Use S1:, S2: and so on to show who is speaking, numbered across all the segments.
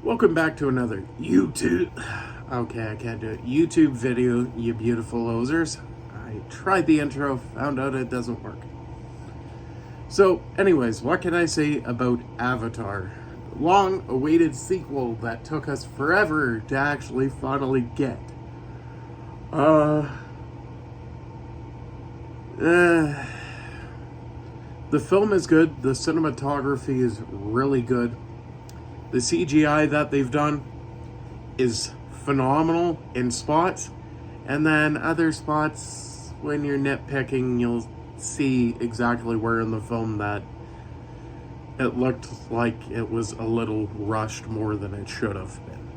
S1: Welcome back to another YouTube. Okay, I can't do it. YouTube video, you beautiful losers. I tried the intro, found out it doesn't work. So, anyways, what can I say about Avatar? Long awaited sequel that took us forever to actually finally get. The film is good, the cinematography is really good. The CGI that they've done is phenomenal in spots, and then other spots, when you're nitpicking, you'll see exactly where in the film that it looked like it was a little rushed more than it should have been.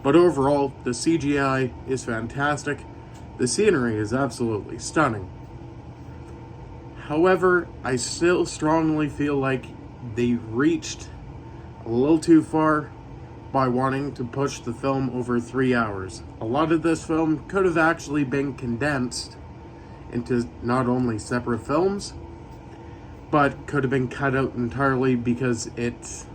S1: But overall, the CGI is fantastic. The scenery is absolutely stunning. However, I still strongly feel like they reached a little too far by wanting to push the film over 3 hours. A lot of this film could have actually been condensed into not only separate films, but could have been cut out entirely because it's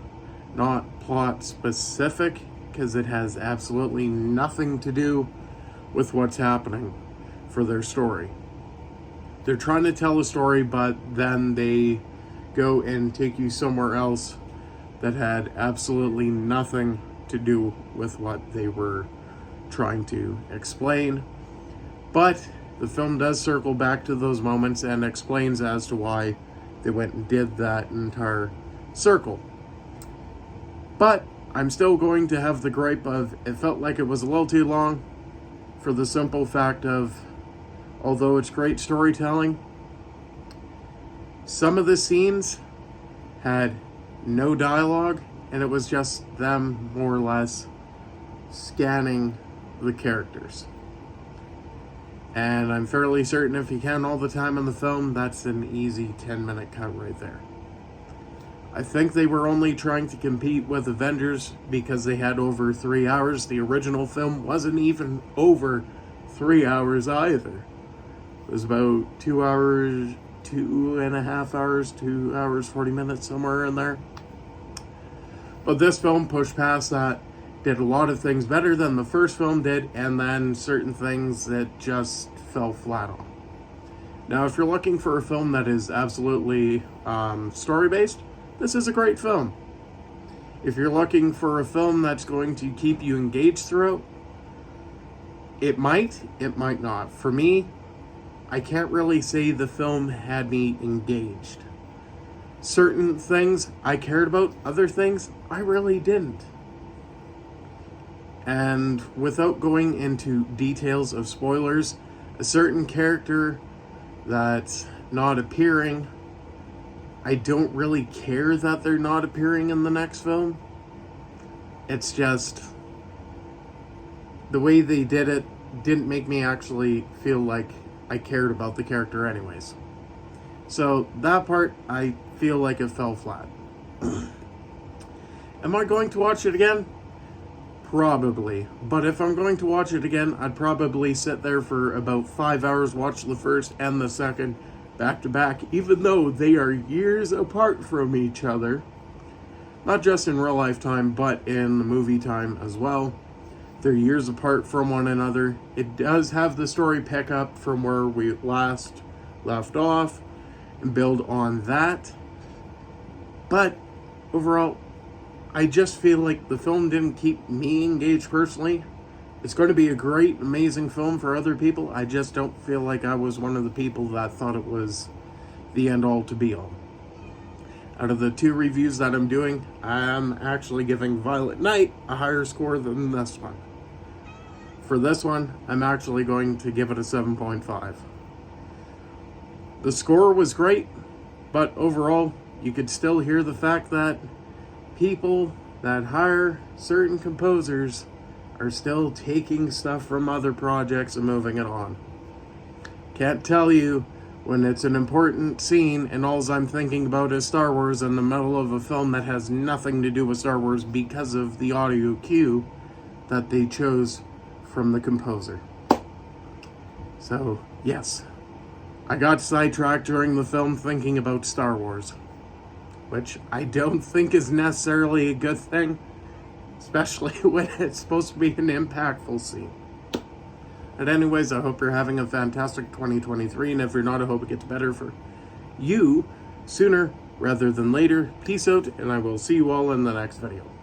S1: not plot specific, because it has absolutely nothing to do with what's happening for their story. They're trying to tell a story, but then they go and take you somewhere else that had absolutely nothing to do with what they were trying to explain. But the film does circle back to those moments and explains as to why they went and did that entire circle. But I'm still going to have the gripe of it felt like it was a little too long, for the simple fact of, although it's great storytelling, some of the scenes had no dialogue, and it was just them more or less scanning the characters. And I'm fairly certain if you count all the time in the film, that's an easy 10-minute cut right there. I think they were only trying to compete with Avengers because they had over 3 hours. The original film wasn't even over 3 hours either. It was about 2 hours, 2.5 hours, 2 hours, 40 minutes, somewhere in there. But this film pushed past that, did a lot of things better than the first film did, and then certain things that just fell flat on. Now, if you're looking for a film that is absolutely story-based, this is a great film. If you're looking for a film that's going to keep you engaged throughout, it might not. For me, I can't really say the film had me engaged. Certain things I cared about, other things I really didn't. And without going into details of spoilers, a certain character that's not appearing, I don't really care that they're not appearing in the next film. It's just the way they did it didn't make me actually feel like I cared about the character anyways. So that part, I feel like it fell flat. Am I going to watch it again? Probably. But if I'm going to watch it again, I'd probably sit there for about 5 hours, watch the first and the second back to back, even though they are years apart from each other. Not just in real life time, but in the movie time as well. They're years apart from one another. It does have the story pick up from where we last left off and build on that. But overall, I just feel like the film didn't keep me engaged personally. It's going to be a great, amazing film for other people. I just don't feel like I was one of the people that thought it was the end all to be all. Out of the 2 reviews that I'm doing, I'm actually giving Violet Night a higher score than this one. For this one, I'm actually going to give it a 7.5. The score was great, but overall, you could still hear the fact that people that hire certain composers are still taking stuff from other projects and moving it on. Can't tell you when it's an important scene and all I'm thinking about is Star Wars in the middle of a film that has nothing to do with Star Wars because of the audio cue that they chose from the composer. So, yes, I got sidetracked during the film thinking about Star Wars, which I don't think is necessarily a good thing. especially when it's supposed to be an impactful scene. And anyways, I hope you're having a fantastic 2023, and if you're not, I hope it gets better for you sooner rather than later. Peace out, and I will see you all in the next video.